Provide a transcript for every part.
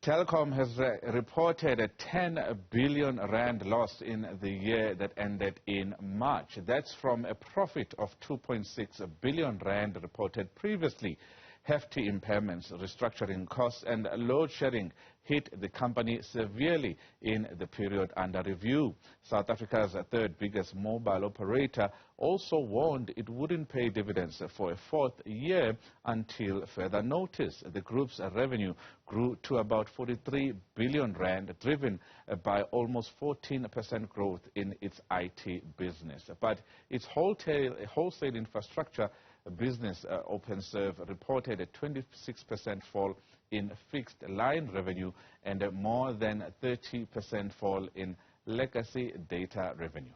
Telkom has reported a 10 billion rand loss in the year that ended in March. That's from a profit of 2.6 billion rand reported previously. Hefty impairments, restructuring costs and load shedding hit the company severely in the period under review. South Africa's third biggest mobile operator also warned it wouldn't pay dividends for a fourth year until further notice. The group's revenue grew to about 43 billion rand, driven by almost 14% growth in its IT business. But its wholesale infrastructure business, OpenServe, reported a 26% fall in fixed line revenue and a more than 30% fall in legacy data revenue.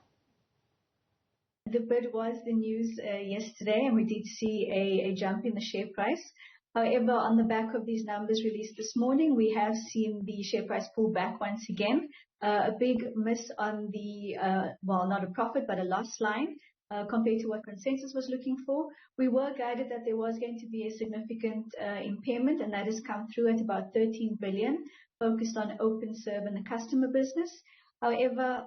The bid was the news yesterday, and we did see a jump in the share price. However, on the back of these numbers released this morning, we have seen the share price pull back once again. A big miss on the, well, not a profit, but a loss line. Compared to what consensus was looking for. We were guided that there was going to be a significant impairment, and that has come through at about 13 billion, focused on OpenServe and the customer business. However,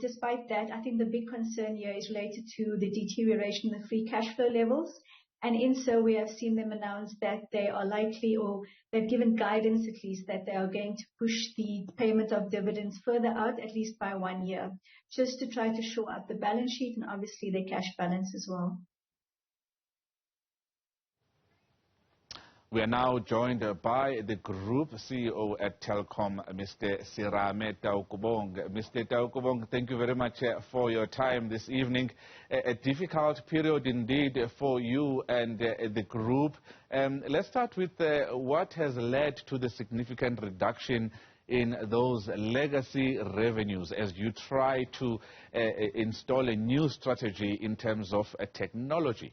despite that, I think the big concern here is related to the deterioration in the free cash flow levels. And in so, we have seen them announce that they are likely, or they've given guidance at least, that they are going to push the payment of dividends further out, at least by 1 year, just to try to shore up the balance sheet and obviously their cash balance as well. We are now joined by the Group CEO at Telkom, Mr. Serame Taukobong. Mr. Taukobong, thank you very much for your time this evening. A difficult period indeed for you and the Group. Let's start with what has led to the significant reduction in those legacy revenues as you try to install a new strategy in terms of technology.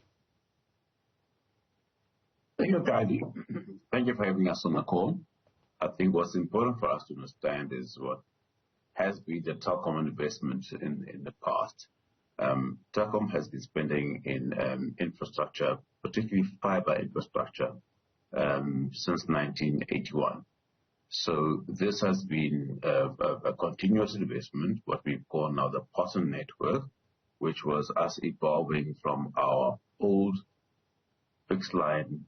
Thank you, Kadi. Thank you for having us on the call. I think what's important for us to understand is what has been the Telkom investment in the past. Telkom has been spending in infrastructure, particularly fiber infrastructure, since 1981. So this has been a continuous investment, what we call now the POTN network, which was us evolving from our old fixed line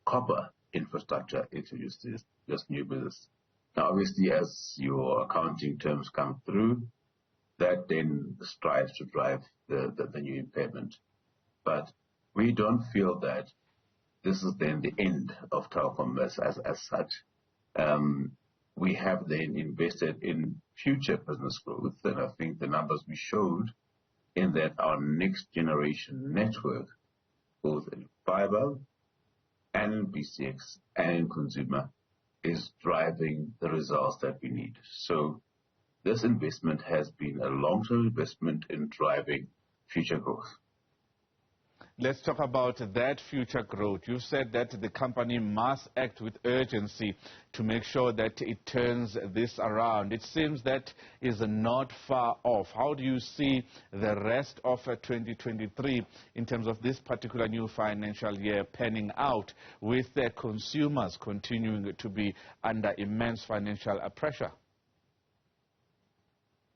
copper infrastructure into this new business. Now, obviously, as your accounting terms come through, that then strives to drive the new impairment. But we don't feel that this is then the end of Telkom as such. We have then invested in future business growth, and I think the numbers we showed in that our next generation network, both in fiber and in BCX and in consumer, is driving the results that we need. So this investment has been a long-term investment in driving future growth. Let's talk about that future growth. You said that the company must act with urgency to make sure that it turns this around. It seems that is not far off. How do you see the rest of 2023 in terms of this particular new financial year panning out, with the consumers continuing to be under immense financial pressure?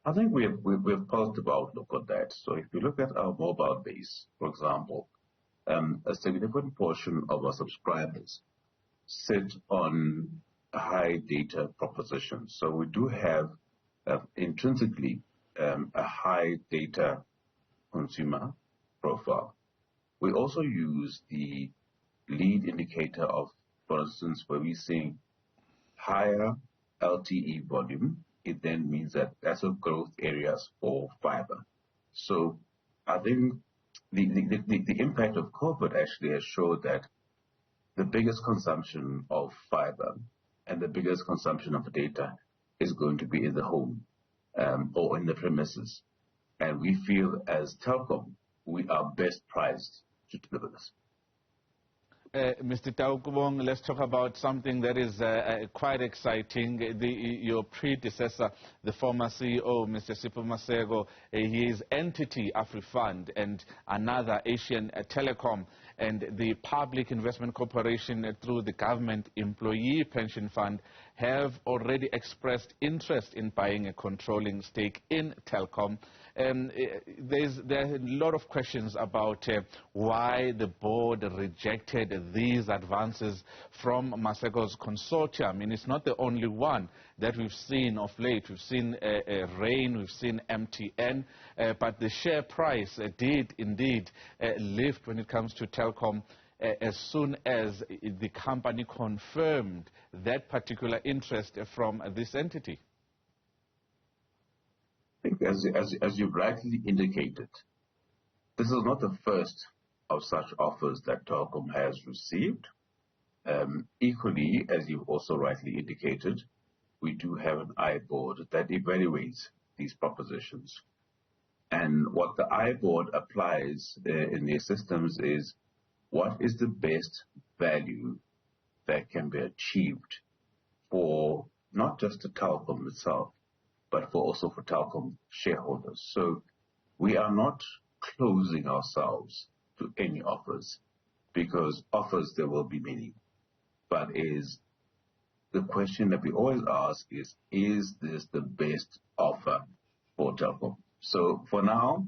I think we've positive outlook on that. So if you look at our mobile base, for example, a significant portion of our subscribers sit on a high data proposition. So we do have intrinsically a high data consumer profile. We also use the lead indicator of, for instance, where we're seeing higher LTE volume, it then means that that's a growth areas for fiber. So I think the impact of COVID actually has showed that the biggest consumption of fiber and the biggest consumption of data is going to be in the home or in the premises. And we feel as Telkom, we are best priced to deliver this. Mr. Taukobong, let's talk about something that is quite exciting. Your predecessor, the former CEO, Mr. Sipho Masego, his entity, AfriFund, and another Asian telecom, and the Public Investment Corporation through the Government Employee Pension Fund have already expressed interest in buying a controlling stake in Telkom. There are a lot of questions about why the board rejected these advances from Masego's consortium. And it's not the only one that we've seen of late. We've seen Rain, we've seen MTN, but the share price did indeed lift when it comes to Telkom as soon as the company confirmed that particular interest from this entity. I think as you rightly indicated, this is not the first of such offers that Telkom has received. Equally, as you've also rightly indicated, we do have an I board that evaluates these propositions. And what the I board applies in their systems is what is the best value that can be achieved for not just the Telkom itself, but also for Telkom shareholders. So we are not closing ourselves to any offers, because offers there will be many. But the question that we always ask is this the best offer for Telkom? So for now,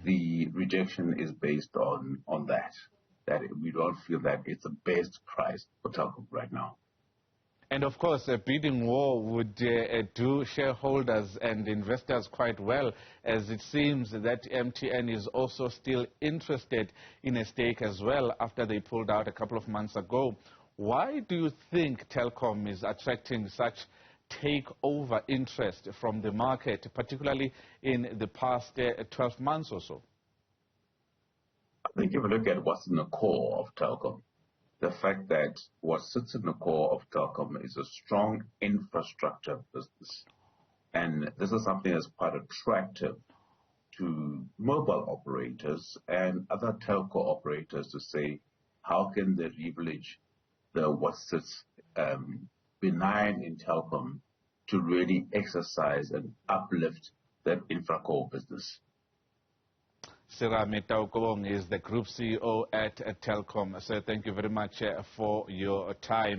the rejection is based on that we don't feel that it's the best price for Telkom right now. And of course, a bidding war would do shareholders and investors quite well, as it seems that MTN is also still interested in a stake as well after they pulled out a couple of months ago. Why do you think Telkom is attracting such takeover interest from the market, particularly in the past 12 months or so? I think if you look at what's in the core of Telkom, the fact that what sits in the core of Telkom is a strong infrastructure business. And this is something that's quite attractive to mobile operators and other telco operators to say, how can they leverage what sits benign in Telkom to really exercise and uplift that infra-core business? Serame Taukobong is the Group CEO at Telkom. So thank you very much for your time.